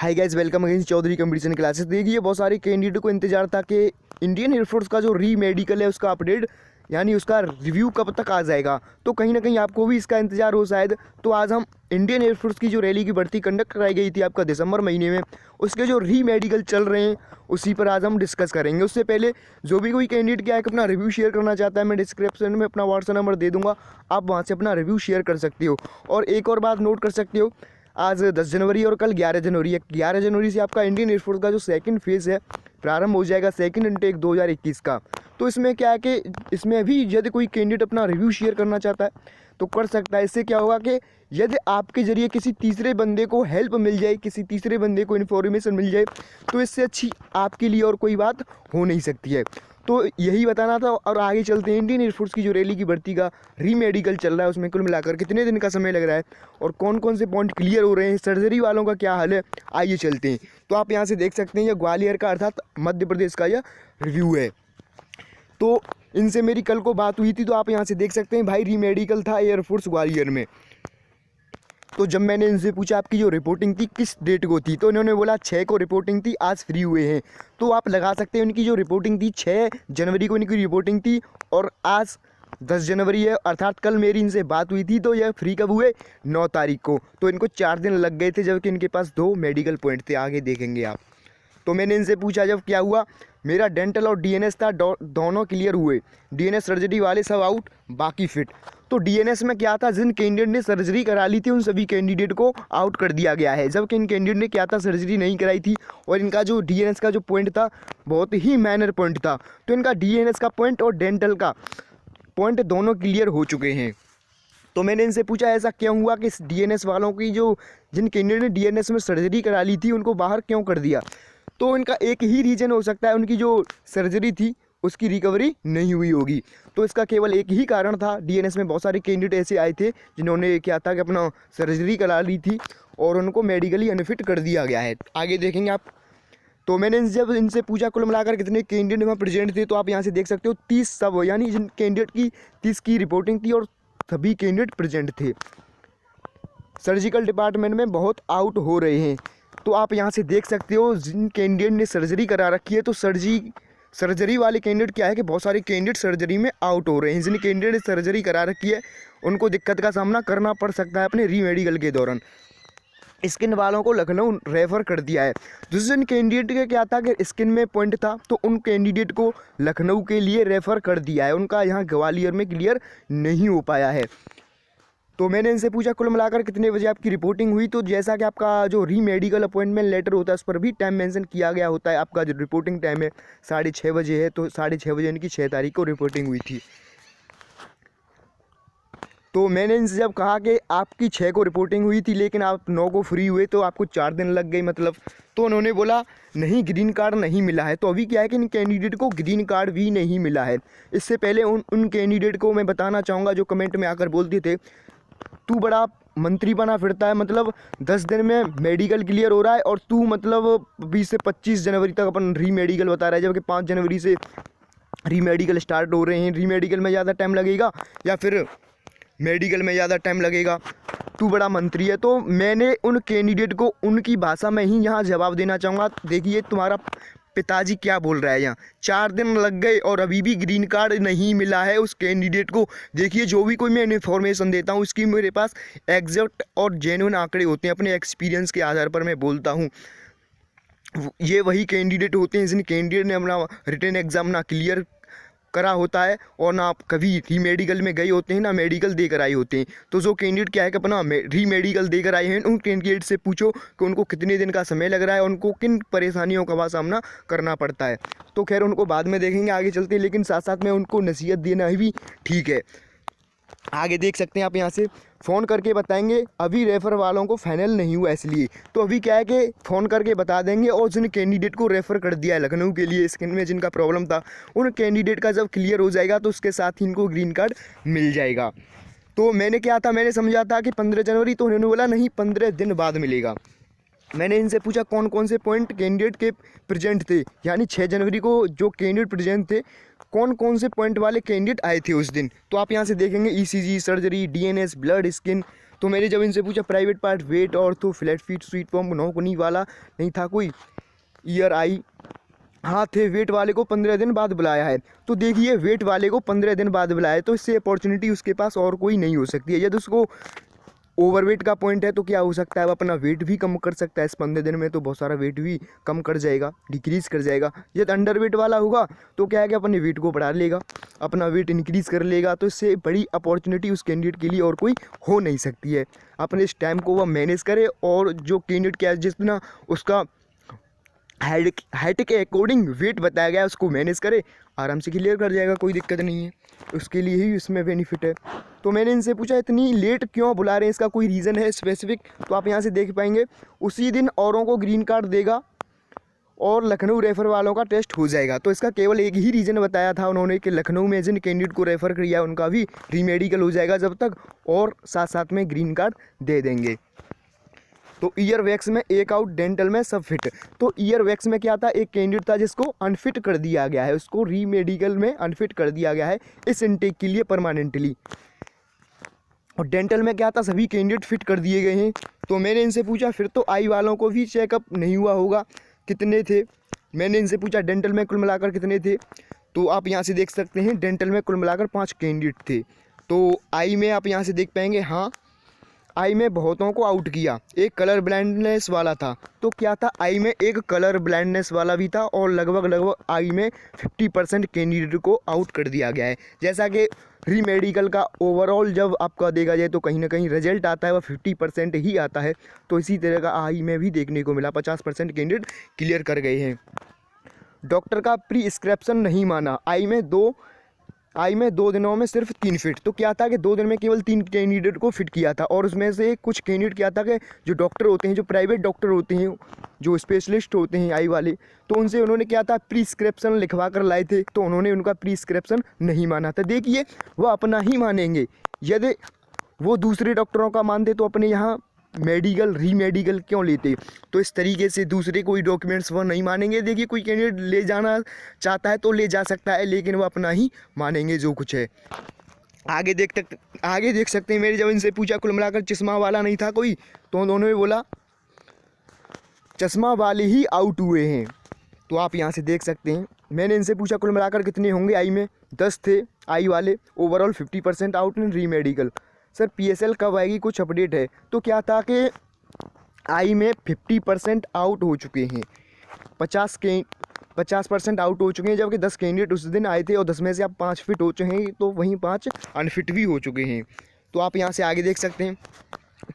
हाय guys, welcome again Chaudhary competition classes. देखिए, बहुत सारे कैंडिडेट को इंतजार था कि इंडियन एयरफोर्स का जो री मेडिकल है उसका अपडेट यानी उसका रिव्यू कब तक आ जाएगा। तो कहीं ना कहीं आपको भी इसका इंतजार हो शायद। तो आज हम इंडियन एयरफोर्स की जो रैली की भर्ती कंडक्ट कराई गई थी आपका दिसंबर महीने में, उसके जो री मेडिकल चल रहे हैं उसी पर आज हम डिस्कस करेंगे। उससे पहले जो भी कोई कैंडिडेट क्या है अपना रिव्यू शेयर करना चाहता है, मैं डिस्क्रिप्शन में अपना व्हाट्सएप नंबर दे दूंगा, आप वहाँ से अपना रिव्यू शेयर कर सकते हो। और एक और बात नोट कर सकते हो, आज 10 जनवरी और कल 11 जनवरी है। 11 जनवरी से आपका इंडियन एयरफोर्स का जो सेकंड फेज़ है प्रारंभ हो जाएगा, सेकंड इनटेक 2021 का। तो इसमें क्या है कि इसमें भी यदि कोई कैंडिडेट अपना रिव्यू शेयर करना चाहता है तो कर सकता है। इससे क्या होगा कि यदि आपके ज़रिए किसी तीसरे बंदे को हेल्प मिल जाए, किसी तीसरे बंदे को इन्फॉर्मेशन मिल जाए, तो इससे अच्छी आपके लिए और कोई बात हो नहीं सकती है। तो यही बताना था और आगे चलते हैं। इंडियन एयरफोर्स की जो रैली की भर्ती का री मेडिकल चल रहा है उसमें कुल मिलाकर कितने दिन का समय लग रहा है और कौन कौन से पॉइंट क्लियर हो रहे हैं, सर्जरी वालों का क्या हाल है, आइए चलते हैं। तो आप यहाँ से देख सकते हैं, यह ग्वालियर का अर्थात मध्य प्रदेश का यह रिव्यू है। तो इनसे मेरी कल को बात हुई थी, तो आप यहाँ से देख सकते हैं भाई री मेडिकल था एयरफोर्स ग्वालियर में। तो जब मैंने इनसे पूछा आपकी जो रिपोर्टिंग थी किस डेट को थी, तो इन्होंने बोला 6 को रिपोर्टिंग थी, आज फ्री हुए हैं। तो आप लगा सकते हैं उनकी जो रिपोर्टिंग थी 6 जनवरी को इनकी रिपोर्टिंग थी और आज 10 जनवरी है, अर्थात कल मेरी इनसे बात हुई थी। तो यह फ्री कब हुए? 9 तारीख को। तो इनको 4 दिन लग गए थे, जबकि इनके पास 2 मेडिकल पॉइंट थे, आगे देखेंगे आप। तो मैंने इनसे पूछा जब क्या हुआ, मेरा डेंटल और डीएनएस था, दोनों क्लियर हुए, डीएनएस सर्जरी वाले सब आउट, बाकी फिट। तो डीएनएस में क्या था, जिन कैंडिडेट ने सर्जरी करा ली थी उन सभी कैंडिडेट को आउट कर दिया गया है, जबकि इन कैंडिडेट ने क्या था, सर्जरी नहीं कराई थी और इनका जो डीएनएस का जो पॉइंट था बहुत ही माइनर पॉइंट था। तो इनका डीएनएस का पॉइंट और डेंटल का पॉइंट दोनों क्लियर हो चुके हैं। तो मैंने इनसे पूछा ऐसा क्यों हुआ कि डीएनएस वालों की जो जिन कैंडिडेट ने डीएनएस में सर्जरी करा ली थी उनको बाहर क्यों कर दिया। तो इनका एक ही रीज़न हो सकता है, उनकी जो सर्जरी थी उसकी रिकवरी नहीं हुई होगी। तो इसका केवल एक ही कारण था, डीएनएस में बहुत सारे कैंडिडेट ऐसे आए थे जिन्होंने क्या था कि अपना सर्जरी करा ली थी और उनको मेडिकली अनफिट कर दिया गया है, आगे देखेंगे आप। तो मैंने जब इनसे पूछा कुल मिलाकर कितने कैंडिडेट वहाँ प्रेजेंट थे, तो आप यहाँ से देख सकते हो 30 सब, यानी जिन कैंडिडेट की 30 की रिपोर्टिंग थी और सभी कैंडिडेट प्रेजेंट थे। सर्जिकल डिपार्टमेंट में बहुत आउट हो रहे हैं। तो आप यहाँ से देख सकते हो जिन कैंडिडेट ने सर्जरी करा रखी है, तो सर्जरी वाले कैंडिडेट क्या है कि बहुत सारे कैंडिडेट सर्जरी में आउट हो रहे हैं। जिन कैंडिडेट ने सर्जरी करा रखी है उनको दिक्कत का सामना करना पड़ सकता है अपने री मेडिकल के दौरान। स्किन वालों को लखनऊ रेफ़र कर दिया है। जिन कैंडिडेट के क्या था कि स्किन में पॉइंट था, तो उन कैंडिडेट को लखनऊ के लिए रेफ़र कर दिया है, उनका यहाँ ग्वालियर में क्लियर नहीं हो पाया है। तो मैंने इनसे पूछा कुल मिलाकर कितने बजे आपकी रिपोर्टिंग हुई, तो जैसा कि आपका जो री मेडिकल अपॉइंटमेंट लेटर होता है उस पर भी टाइम मेंशन किया गया होता है। आपका जो रिपोर्टिंग टाइम है 6:30 बजे है, तो 6:30 बजे इनकी 6 तारीख को रिपोर्टिंग हुई थी। तो मैंने इनसे जब कहा कि आपकी 6 को रिपोर्टिंग हुई थी लेकिन आप 9 को फ्री हुए, तो आपको 4 दिन लग गई मतलब, तो उन्होंने बोला नहीं, ग्रीन कार्ड नहीं मिला है। तो अभी क्या है कि इन कैंडिडेट को ग्रीन कार्ड भी नहीं मिला है। इससे पहले उन कैंडिडेट को मैं बताना चाहूँगा जो कमेंट में आकर बोलते थे तू बड़ा मंत्री बना फिरता है, मतलब 10 दिन में मेडिकल क्लियर हो रहा है और तू मतलब 20 से 25 जनवरी तक अपन री मेडिकल बता रहा है, जबकि 5 जनवरी से री मेडिकल स्टार्ट हो रहे हैं। री मेडिकल में ज़्यादा टाइम लगेगा या फिर मेडिकल में ज़्यादा टाइम लगेगा, तू बड़ा मंत्री है। तो मैंने उन कैंडिडेट को उनकी भाषा में ही यहाँ जवाब देना चाहूँगा। देखिए तुम्हारा पिताजी क्या बोल रहा है, यहाँ 4 दिन लग गए और अभी भी ग्रीन कार्ड नहीं मिला है उस कैंडिडेट को। देखिए जो भी कोई मैं इन्फॉर्मेशन देता हूँ उसकी मेरे पास एग्जैक्ट और जेन्युइन आंकड़े होते हैं, अपने एक्सपीरियंस के आधार पर मैं बोलता हूँ। ये वही कैंडिडेट होते हैं जिन कैंडिडेट ने अपना रिटन एग्ज़ाम ना क्लियर करा होता है और ना आप कभी री मेडिकल में गए होते हैं, ना मेडिकल देकर आए होते हैं। तो जो कैंडिडेट क्या है कि अपना री मेडिकल देकर आए हैं, उन कैंडिडेट से पूछो कि उनको कितने दिन का समय लग रहा है, उनको किन परेशानियों का सामना करना पड़ता है। तो खैर उनको बाद में देखेंगे, आगे चलते हैं, लेकिन साथ साथ में उनको नसीहत देना भी ठीक है। आगे देख सकते हैं आप यहाँ से फ़ोन करके बताएंगे, अभी रेफ़र वालों को फाइनल नहीं हुआ इसलिए। तो अभी क्या है कि फ़ोन करके बता देंगे और जिन कैंडिडेट को रेफ़र कर दिया है लखनऊ के लिए, स्किन में जिनका प्रॉब्लम था, उन कैंडिडेट का जब क्लियर हो जाएगा तो उसके साथ ही इनको ग्रीन कार्ड मिल जाएगा। तो मैंने क्या था, मैंने समझा था कि 15 जनवरी, तो उन्होंने बोला नहीं 15 दिन बाद मिलेगा। मैंने इनसे पूछा कौन कौन से पॉइंट कैंडिडेट के प्रेजेंट थे, यानी 6 जनवरी को जो कैंडिडेट प्रेजेंट थे कौन कौन से पॉइंट वाले कैंडिडेट आए थे उस दिन। तो आप यहाँ से देखेंगे ECG, surgery, DNS, blood, skin, तो मैंने जब इनसे पूछा प्राइवेट पार्ट वेट और तो फ्लैट फीट स्वीट फॉर्म नौकनी वाला नहीं था कोई, ईयर आई हाँ थे, वेट वाले को 15 दिन बाद बुलाया है। तो देखिए वेट वाले को 15 दिन बाद बुलाया है, तो इससे अपॉर्चुनिटी उसके पास और कोई नहीं हो सकती है। यदि उसको ओवरवेट का पॉइंट है तो क्या हो सकता है, वो अपना वेट भी कम कर सकता है इस 15 दिन में, तो बहुत सारा वेट भी कम कर जाएगा, डिक्रीज़ कर जाएगा। यदि अंडर वेट वाला होगा तो क्या है कि अपने वेट को बढ़ा लेगा, अपना वेट इंक्रीज़ कर लेगा। तो इससे बड़ी अपॉर्चुनिटी उस कैंडिडेट के लिए और कोई हो नहीं सकती है। अपने इस टाइम को वह मैनेज करे और जो कैंडिडेट क्या जितना उसका हाइट के अकॉर्डिंग वेट बताया गया है उसको मैनेज करे, आराम से क्लियर कर जाएगा, कोई दिक्कत नहीं है। उसके लिए ही इसमें बेनिफिट है। तो मैंने इनसे पूछा इतनी लेट क्यों बुला रहे हैं, इसका कोई रीज़न है स्पेसिफिक, तो आप यहाँ से देख पाएंगे। उसी दिन औरों को ग्रीन कार्ड देगा और लखनऊ रेफर वालों का टेस्ट हो जाएगा। तो इसका केवल एक ही रीज़न बताया था उन्होंने कि लखनऊ में जिन कैंडिडेट को रेफ़र किया उनका भी रीमेडिकल हो जाएगा जब तक, और साथ साथ में ग्रीन कार्ड दे देंगे। तो ईयर वैक्स में एक आउट, डेंटल में सब फिट। तो ईयर वैक्स में क्या था, एक कैंडिडेट था जिसको अनफिट कर दिया गया है, उसको रीमेडिकल में अनफिट कर दिया गया है इस इनटेक के लिए परमानेंटली। और डेंटल में क्या था, सभी कैंडिडेट फिट कर दिए गए हैं। तो मैंने इनसे पूछा फिर तो आई वालों को भी चेकअप नहीं हुआ होगा, कितने थे। मैंने इनसे पूछा डेंटल में कुल मिलाकर कितने थे, तो आप यहाँ से देख सकते हैं डेंटल में कुल मिलाकर 5 कैंडिडेट थे। तो आई में आप यहाँ से देख पाएंगे, हाँ आई में बहुतों को आउट किया, एक कलर ब्लाइंडनेस वाला था। तो क्या था, आई में एक कलर ब्लाइंडनेस वाला भी था और लगभग आई में 50% कैंडिडेट को आउट कर दिया गया है। जैसा कि रीमेडिकल का ओवरऑल जब आपका देखा जाए तो कहीं ना कहीं रिजल्ट आता है वह 50% ही आता है, तो इसी तरह का आई में भी देखने को मिला, 50% कैंडिडेट क्लियर कर गए हैं। डॉक्टर का प्रिस्क्रिप्शन नहीं माना, आई में 2 दिनों में सिर्फ 3 फिट। तो क्या था कि 2 दिन में केवल 3 कैंडिडेट को फिट किया था, और उसमें से कुछ कैंडिडेट क्या था कि जो डॉक्टर होते हैं, जो प्राइवेट डॉक्टर होते हैं, जो स्पेशलिस्ट होते हैं आई वाले, तो उनसे उन्होंने क्या था प्रिस्क्रिप्शन लिखवा कर लाए थे, तो उन्होंने उनका प्रिस्क्रिप्शन नहीं माना था। देखिए वह अपना ही मानेंगे, यदि वो दूसरे डॉक्टरों का मानते तो अपने यहाँ मेडिकल रीमेडिकल क्यों लेते। तो इस तरीके से दूसरे कोई डॉक्यूमेंट्स वो नहीं मानेंगे। देखिए कोई कैंडिडेट ले जाना चाहता है तो ले जा सकता है, लेकिन वो अपना ही मानेंगे जो कुछ है। आगे देख सकते हैं, मेरे जब इनसे पूछा कुल मिलाकर चश्मा वाला नहीं था कोई, तो उन्होंने बोला चश्मा वाले ही आउट हुए हैं। तो आप यहाँ से देख सकते हैं, मैंने इनसे पूछा कुल मिलाकर कितने होंगे, आई में 10 थे आई वाले, overall 50% out in re-medical. Sir PSL कब आएगी, कुछ अपडेट है। तो क्या था कि आई में 50% आउट हो चुके हैं, 50% आउट हो चुके हैं, जबकि 10 कैंडिडेट उस दिन आए थे और 10 में से आप 5 फिट हो चुके हैं, तो वहीं 5 अनफिट भी हो चुके हैं। तो आप यहाँ से आगे देख सकते हैं।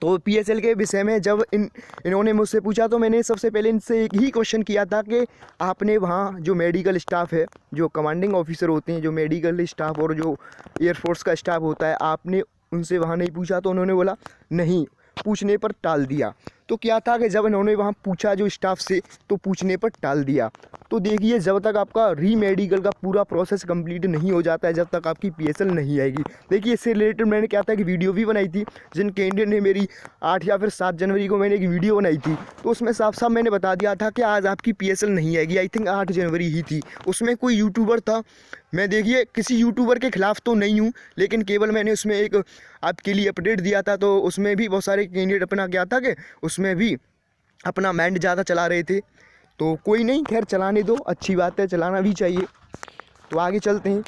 तो PSL के विषय में जब इन्होंने मुझसे पूछा तो मैंने सबसे पहले इनसे एक ही क्वेश्चन किया था कि आपने वहाँ जो मेडिकल स्टाफ है, जो कमांडिंग ऑफिसर होते हैं, जो मेडिकल स्टाफ और जो एयरफोर्स का स्टाफ होता है, आपने उनसे वहाँ नहीं पूछा। तो उन्होंने बोला नहीं, पूछने पर टाल दिया। तो क्या था कि जब इन्होंने वहाँ पूछा जो स्टाफ से, तो पूछने पर टाल दिया। तो देखिए जब तक आपका रीमेडिकल का पूरा प्रोसेस कंप्लीट नहीं हो जाता है, जब तक आपकी PSL नहीं आएगी। देखिए इससे रिलेटेड मैंने क्या था कि वीडियो भी बनाई थी, जिन कैंडिडेट ने मेरी 8 या फिर 7 जनवरी को मैंने एक वीडियो बनाई थी, तो उसमें साफ साफ मैंने बता दिया था कि आज आपकी PSL नहीं आएगी। आई थिंक 8 जनवरी ही थी। उसमें कोई यूट्यूबर था, मैं देखिए किसी यूट्यूबर के खिलाफ तो नहीं हूँ, लेकिन केवल मैंने उसमें एक आपके लिए अपडेट दिया था। तो उसमें भी बहुत सारे कैंडिडेट अपना क्या था कि उसमें भी अपना माइंड ज़्यादा चला रहे थे। तो कोई नहीं, खैर चलाने दो, अच्छी बात है, चलाना भी चाहिए। तो आगे चलते हैं।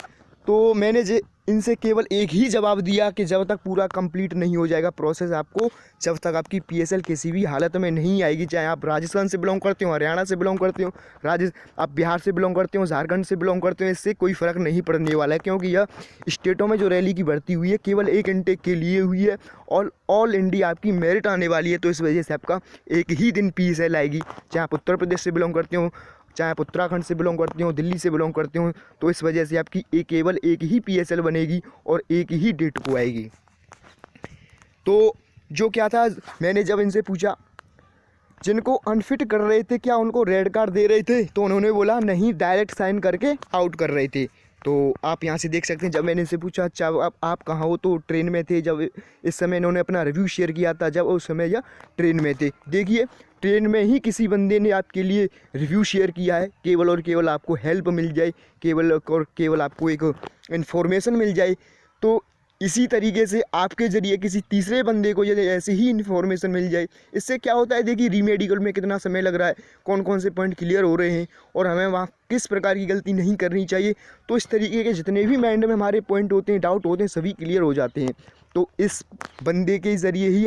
तो मैंने इनसे केवल एक ही जवाब दिया कि जब तक पूरा कंप्लीट नहीं हो जाएगा प्रोसेस आपको, जब तक आपकी PSL किसी भी हालत में नहीं आएगी, चाहे आप राजस्थान से बिलोंग करते हो, हरियाणा से बिलोंग करते हो, आप बिहार से बिलोंग करते हो, झारखंड से बिलोंग करते हो, इससे कोई फ़र्क नहीं पड़ने वाला है। क्योंकि यह स्टेटों में जो रैली की भर्ती हुई है केवल एक इनटेक के लिए हुई है, और ऑल इंडिया आपकी मेरिट आने वाली है। तो इस वजह से आपका एक ही दिन PSL आएगी, चाहे आप उत्तर प्रदेश से बिलोंग करते हो, चाहे आप उत्तराखंड से बिलोंग करते हो, दिल्ली से बिलोंग करते हो। तो इस वजह से आपकी केवल एक ही PSL बनेगी और एक ही डेट को आएगी। तो जो क्या था, मैंने जब इनसे पूछा जिनको अनफिट कर रहे थे क्या उनको रेड कार्ड दे रहे थे, तो उन्होंने बोला नहीं, डायरेक्ट साइन करके आउट कर रहे थे। तो आप यहाँ से देख सकते हैं, जब मैंने इनसे पूछा अच्छा आप कहाँ हो, तो ट्रेन में थे। जब इस समय इन्होंने अपना रिव्यू शेयर किया था, जब उस समय या ट्रेन में थे। देखिए ट्रेन में ही किसी बंदे ने आपके लिए रिव्यू शेयर किया है, केवल और केवल आपको हेल्प मिल जाए, केवल और केवल आपको एक इन्फॉर्मेशन मिल जाए। तो इसी तरीके से आपके ज़रिए किसी तीसरे बंदे को यदि ऐसी ही इन्फॉर्मेशन मिल जाए, इससे क्या होता है, देखिए रीमेडिकल में कितना समय लग रहा है, कौन कौन से पॉइंट क्लियर हो रहे हैं और हमें वहाँ किस प्रकार की गलती नहीं करनी चाहिए। तो इस तरीके के जितने भी माइंड में हमारे पॉइंट होते हैं, डाउट होते हैं, सभी क्लियर हो जाते हैं। तो इस बंदे के ज़रिए ही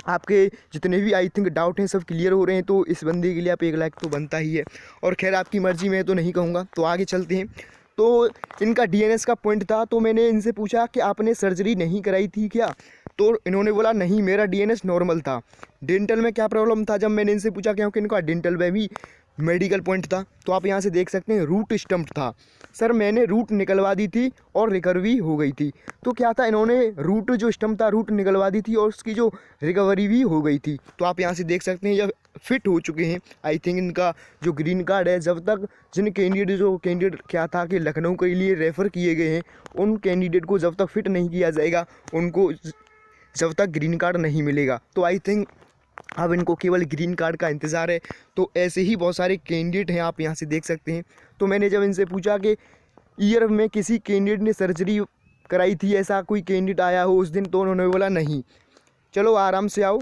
आपके जितने भी आई थिंक डाउट हैं सब क्लियर हो रहे हैं। तो इस बंदे के लिए आप 1 लाइक तो बनता ही है। और खैर आपकी मर्ज़ी, मैं तो नहीं कहूँगा। तो आगे चलते हैं। तो इनका डीएनएस का पॉइंट था, तो मैंने इनसे पूछा कि आपने सर्जरी नहीं कराई थी क्या? तो इन्होंने बोला नहीं, मेरा डीएनएस नॉर्मल था। डेंटल में क्या प्रॉब्लम था, जब मैंने इनसे पूछा, क्योंकि इनका डेंटल में भी मेडिकल पॉइंट था। तो आप यहाँ से देख सकते हैं रूट स्टम्प था। सर मैंने रूट निकलवा दी थी और रिकवरी हो गई थी। तो क्या था, इन्होंने रूट जो स्टम्प था रूट निकलवा दी थी और उसकी जो रिकवरी भी हो गई थी। तो आप यहाँ से देख सकते हैं यह फिट हो चुके हैं। आई थिंक इनका जो ग्रीन कार्ड है, जब तक जिन कैंडिडेट क्या था कि लखनऊ के लिए रेफ़र किए गए हैं, उन कैंडिडेट को जब तक फिट नहीं किया जाएगा, उनको जब तक ग्रीन कार्ड नहीं मिलेगा। तो आई थिंक अब इनको केवल ग्रीन कार्ड का इंतज़ार है। तो ऐसे ही बहुत सारे कैंडिडेट हैं, आप यहाँ से देख सकते हैं। तो मैंने जब इनसे पूछा कि ईयर में किसी कैंडिडेट ने सर्जरी कराई थी, ऐसा कोई कैंडिडेट आया हो उस दिन, तो उन्होंने बोला नहीं। चलो आराम से आओ,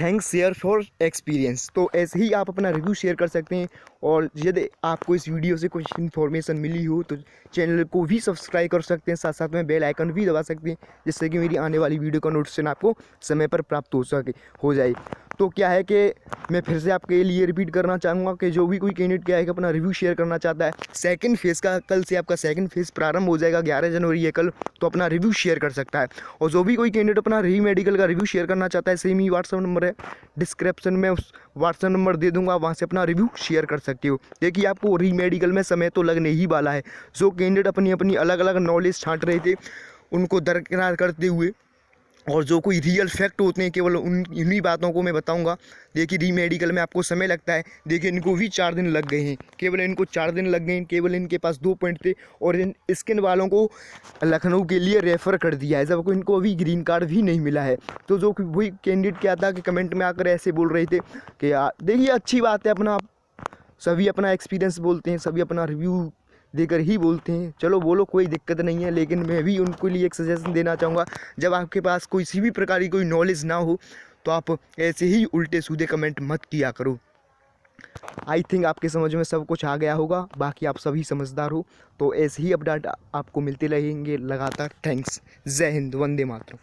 थैंक्स शेयर फॉर एक्सपीरियंस। तो ऐसे ही आप अपना रिव्यू शेयर कर सकते हैं। और यदि आपको इस वीडियो से कुछ इन्फॉर्मेशन मिली हो तो चैनल को भी सब्सक्राइब कर सकते हैं, साथ साथ में बेल आइकन भी दबा सकते हैं, जिससे कि मेरी आने वाली वीडियो का नोटिफिकेशन आपको समय पर प्राप्त हो जाए। तो क्या है कि मैं फिर से आपके लिए रिपीट करना चाहूँगा कि जो भी कोई कैंडिडेट क्या है कि अपना रिव्यू शेयर करना चाहता है, सेकंड फेज़ का कल से आपका सेकंड फेज़ प्रारंभ हो जाएगा, 11 जनवरी है कल, तो अपना रिव्यू शेयर कर सकता है। और जो भी कोई कैंडिडेट अपना रीमेडिकल का रिव्यू शेयर करना चाहता है, सेम ही व्हाट्सअप नंबर है, डिस्क्रिप्शन में उस व्हाट्सअप नंबर दे दूंगा, वहाँ से अपना रिव्यू शेयर कर सकते हो। देखिए आपको रीमेडिकल में समय तो लगने ही वाला है। जो कैंडिडेट अपनी अपनी अलग अलग नॉलेज छांट रहे थे, उनको दरकिनार करते हुए, और जो कोई रियल फैक्ट होते हैं केवल इन्हीं बातों को मैं बताऊंगा। देखिए रीमेडिकल में आपको समय लगता है, देखिए इनको भी 4 दिन लग गए हैं, केवल इनको 4 दिन लग गए हैं। केवल इनके पास 2 पॉइंट थे और इन स्किन वालों को लखनऊ के लिए रेफ़र कर दिया है, जब इनको अभी ग्रीन कार्ड भी नहीं मिला है। तो जो वही कैंडिडेट क्या था कि कमेंट में आकर ऐसे बोल रहे थे कि देखिए अच्छी बात है, अपना सभी अपना एक्सपीरियंस बोलते हैं, सभी अपना रिव्यू देकर ही बोलते हैं। चलो बोलो, कोई दिक्कत नहीं है, लेकिन मैं भी उनको लिए एक सजेशन देना चाहूँगा, जब आपके पास किसी भी प्रकार की कोई नॉलेज ना हो तो आप ऐसे ही उल्टे सीधे कमेंट मत किया करो। आई थिंक आपके समझ में सब कुछ आ गया होगा, बाकी आप सभी समझदार हो। तो ऐसे ही अपडेट आपको मिलते रहेंगे लगातार। थैंक्स, जय हिंद, वंदे मातरम।